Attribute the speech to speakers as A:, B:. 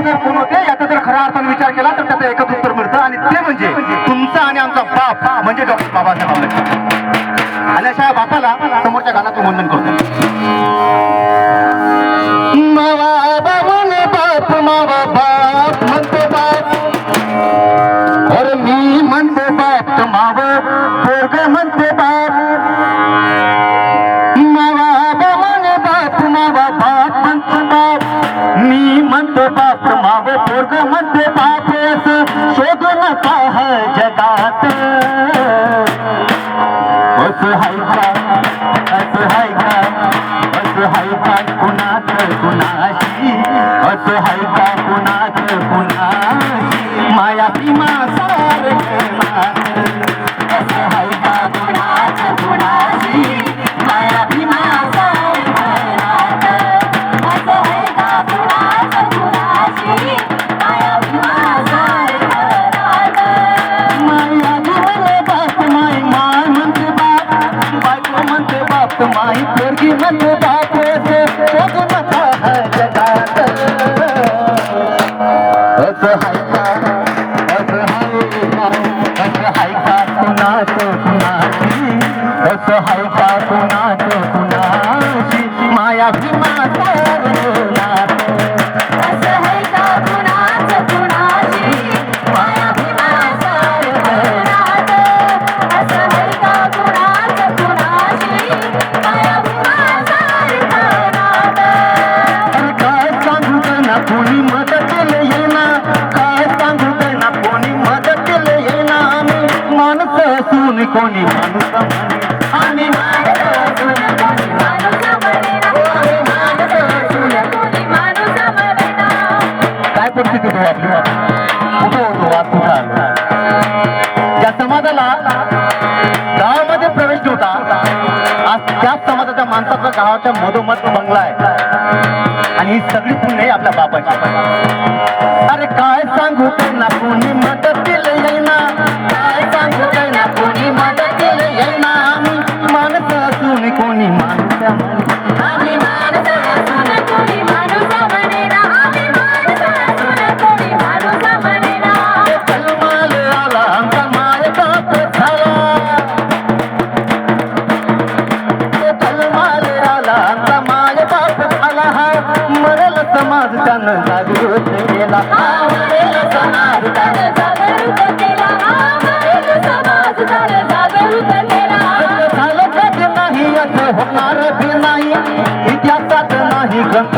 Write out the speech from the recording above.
A: अगोदर कोण होते याचा जर खऱ्या अर्थाने विचार केला तर त्याचं एकच उत्तर मिळतं आणि ते म्हणजे तुमचा आणि आमचा बाप म्हणजे डॉक्टर बाबासाहेब आंबेडकर. आणि अशा बापाला समोरच्या गाण्यातून वंदन करतो. मावा बाप मावा बाप म्हणतो बाप और मी म्हणतो बाप माव पोरग म्हणते बाप. मावा बाप मावा बाप म्हणतो बाप मी म्हणतो बाप माव पोरग म्हणते बाप. शोधू नका जगात असं हाय का असं हाय का असं हाय का कुणाच कुणाशी असं हाय का कुणाच कुणाशी माया भीमा सारखं असं हाय का कुणाच कुणाशी माया भीमा सारखं असं हाय का कुणाच कुणाशी माया भीमा सारखं माया भीमा बाप माय माय म्हणते बाप बायको म्हणते बाप माई पोरगी म्हणते बाप. शोधू नका जगात असं हाय का असं हाय का कुणाच कुणाशी असं हाय का कुणाच कुणाशी माया भीमा सारखं असं हाय का कुणाच कुणाशी माया भीमा सारखं असं हाय का कुणाच कुणाशी माया भीमा सारखं. काय सांगू त्यांना कोणी मदतीला येईना काय सांगू त्यांना कोणी मदतीला येईना. आम्ही माणसं असून कोणी माणूस म्हणे आम्ही माणसं असून कोणी माणूस म्हणेना आम्ही माणसं असून कोणी माणूस म्हणेना. काय परिस्थिती होतो आपली कुठं होतो वाद कुठं आला. ज्या समाजाला गावामध्ये प्रवेश नव्हता आज त्याच समाजाच्या माणसाचा गावाच्या मधोमध बंगला आहे आणि ही सगळी पुण्य आपल्या बापाची. अरे काय सांगू त्यांना कोणी मदतीला येईना काय सांगू त्यांना कोणी मदतीला येईना. आम्ही माणसं असून कोणी माणूस आम्ही माणसं असून कोणी माणूस म्हणेना आम्ही माणसं असून कोणी माणूस म्हणेना. कलमाल आला आमचा माय बाप झाला कलमाल आला आमचा माय बाप झाला. हा मरेल समाज त्यानं जागृत केला मरेल समाज त्यानं जागृत केला मरेल समाज त्यानं जागृत केला. झालं कधी नाही असं होणार बी नाही इतिहासात नाही ग्रंथ